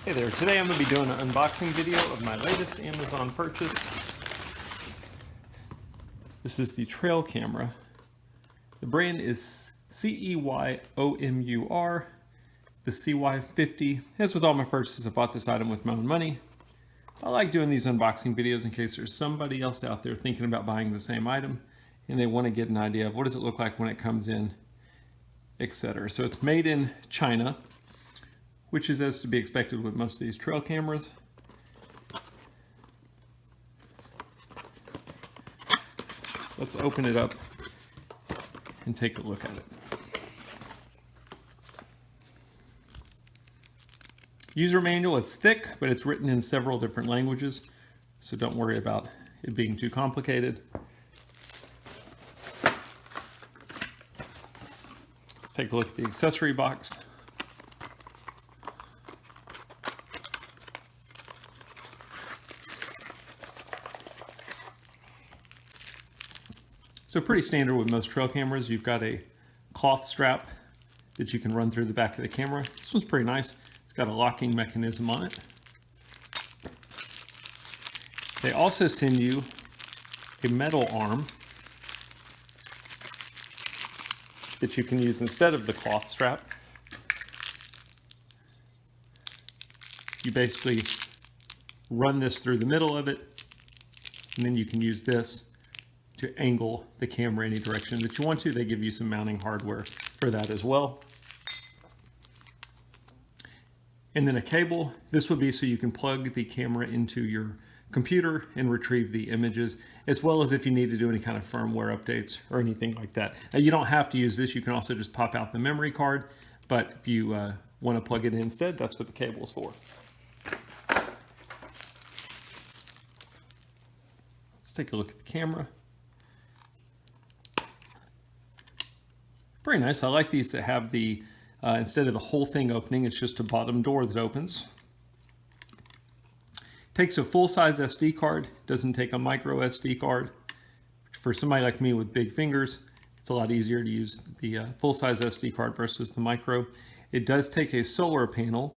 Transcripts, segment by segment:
Hey there, today I'm going to be doing an unboxing video of my latest Amazon purchase. This is the trail camera. The brand is Ceyomur, the CY50. As with all my purchases, I bought this item with my own money. I like doing these unboxing videos in case there's somebody else out there thinking about buying the same item and they want to get an idea of what does it look like when it comes in, etc. So it's made in China, which is as to be expected with most of these trail cameras. Let's open it up and take a look at it. User manual, it's thick, but it's written in several different languages, so don't worry about it being too complicated. Let's take a look at the accessory box. So pretty standard with most trail cameras. You've got a cloth strap that you can run through the back of the camera. This one's pretty nice. It's got a locking mechanism on it. They also send you a metal arm that you can use instead of the cloth strap. You basically run this through the middle of it, and then you can use this to angle the camera any direction that you want to. They give you some mounting hardware for that as well. And then a cable. This would be so you can plug the camera into your computer and retrieve the images, as well as if you need to do any kind of firmware updates or anything like that. Now, you don't have to use this. You can also just pop out the memory card, but if you want to plug it in instead, that's what the cable is for. Let's take a look at the camera. Pretty nice. I like these that have the, instead of the whole thing opening, it's just a bottom door that opens. Takes a full-size SD card, doesn't take a micro SD card. For somebody like me with big fingers, it's a lot easier to use the full-size SD card versus the micro. It does take a solar panel.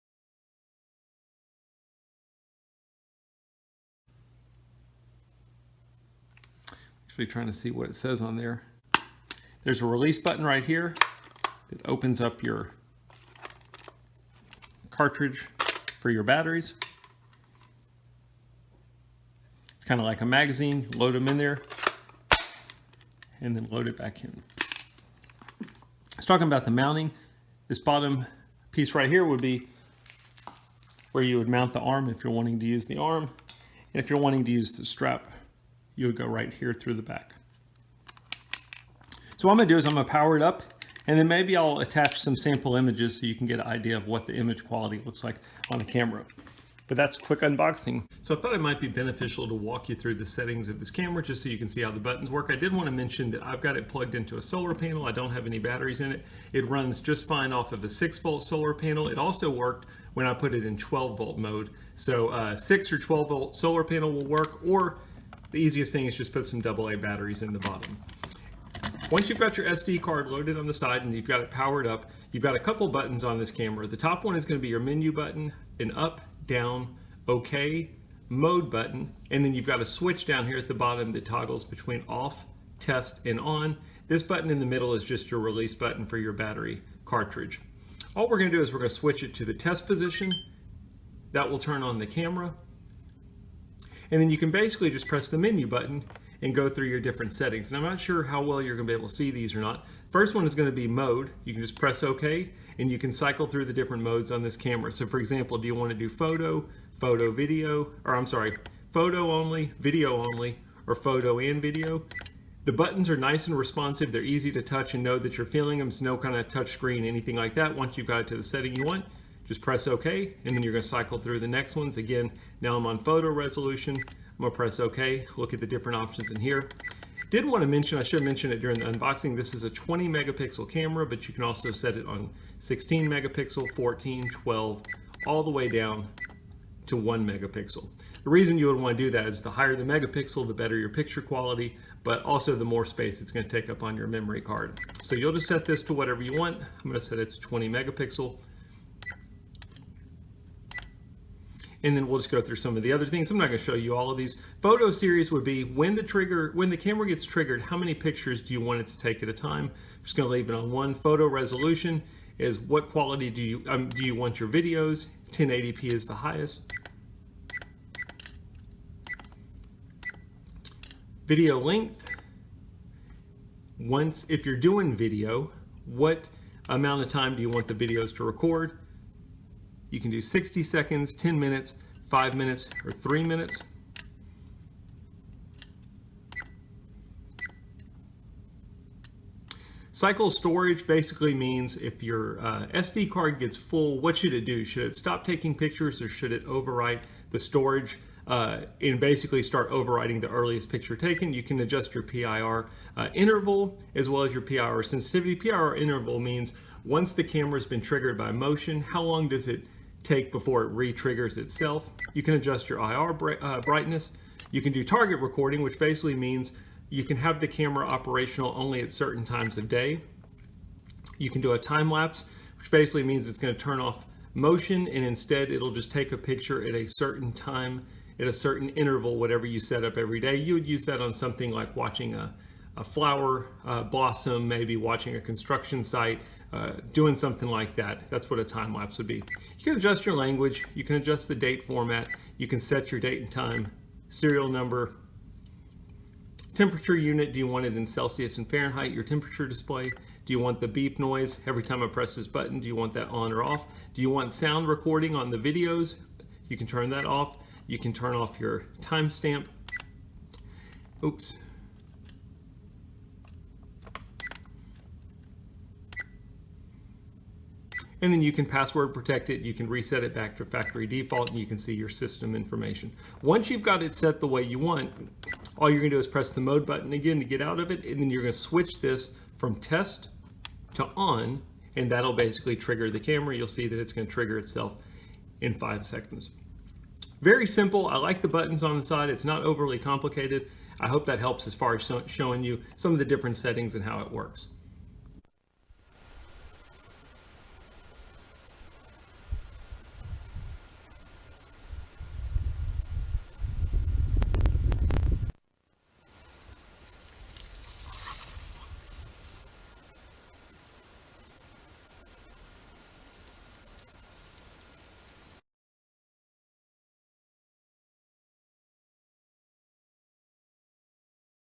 Actually trying to see what it says on there. There's a release button right here that opens up your cartridge for your batteries. It's kind of like a magazine. Load them in there and then load it back in. Let's talk about the mounting. This bottom piece right here would be where you would mount the arm if you're wanting to use the arm. And if you're wanting to use the strap, you would go right here through the back. So what I'm going to do is I'm going to power it up, and then maybe I'll attach some sample images so you can get an idea of what the image quality looks like on a camera. But that's a quick unboxing. So I thought it might be beneficial to walk you through the settings of this camera just so you can see how the buttons work. I did want to mention that I've got it plugged into a solar panel. I don't have any batteries in it. It runs just fine off of a 6-volt solar panel. It also worked when I put it in 12-volt mode. So 6 or 12-volt solar panel will work, or the easiest thing is just put some AA batteries in the bottom. Once you've got your SD card loaded on the side and you've got it powered up, you've got a couple buttons on this camera. The top one is going to be your menu button, an up, down, OK, mode button, and then you've got a switch down here at the bottom that toggles between off, test, and on. This button in the middle is just your release button for your battery cartridge. All we're going to do is we're going to switch it to the test position. That will turn on the camera. And then you can basically just press the menu button and go through your different settings. And I'm not sure how well you're going to be able to see these or not. First one is going to be mode. You can just press OK, and you can cycle through the different modes on this camera. So for example, do you want to do photo, video, or I'm sorry, photo only, video only, or photo and video? The buttons are nice and responsive. They're easy to touch and know that you're feeling them. It's no kind of touch screen, anything like that. Once you've got it to the setting you want, just press OK, and then you're going to cycle through the next ones. Again, now I'm on photo resolution. I'm going to press OK, look at the different options in here. Did want to mention, I should have mentioned it during the unboxing, this is a 20 megapixel camera, but you can also set it on 16 megapixel, 14, 12, all the way down to 1 megapixel. The reason you would want to do that is the higher the megapixel, the better your picture quality, but also the more space it's going to take up on your memory card. So you'll just set this to whatever you want. I'm going to set it to 20 megapixel. And then we'll just go through some of the other things. I'm not going to show you all of these. Photo series would be when the camera gets triggered, how many pictures do you want it to take at a time? I'm just going to leave it on one. Photo resolution is what quality do you want your videos? 1080p is the highest. Video length. If you're doing video, what amount of time do you want the videos to record? You can do 60 seconds, 10 minutes, 5 minutes, or 3 minutes. Cycle storage basically means if your SD card gets full, what should it do? Should it stop taking pictures, or should it overwrite the storage and basically start overwriting the earliest picture taken? You can adjust your PIR interval as well as your PIR sensitivity. PIR interval means once the camera's been triggered by motion, how long does it take before it re-triggers itself? You can adjust your IR brightness. You can do target recording, which basically means you can have the camera operational only at certain times of day. You can do a time lapse, which basically means it's going to turn off motion and instead it'll just take a picture at a certain time, at a certain interval, whatever you set up every day. You would use that on something like watching a flower blossom, maybe watching a construction site, doing something like that. That's what a time lapse would be. You can adjust your language, you can adjust the date format, you can set your date and time, serial number, temperature unit. Do you want it in Celsius and Fahrenheit, your temperature display? Do you want the beep noise every time I press this button? Do you want that on or off? Do you want sound recording on the videos? You can turn that off. You can turn off your timestamp. Oops. And then you can password protect it. You can reset it back to factory default, and you can see your system information. Once you've got it set the way you want, all you're gonna do is press the mode button again to get out of it, and then you're gonna switch this from test to on, and that'll basically trigger the camera. You'll see that it's gonna trigger itself in 5 seconds. Very simple. I like the buttons on the side. It's not overly complicated. I hope that helps as far as showing you some of the different settings and how it works.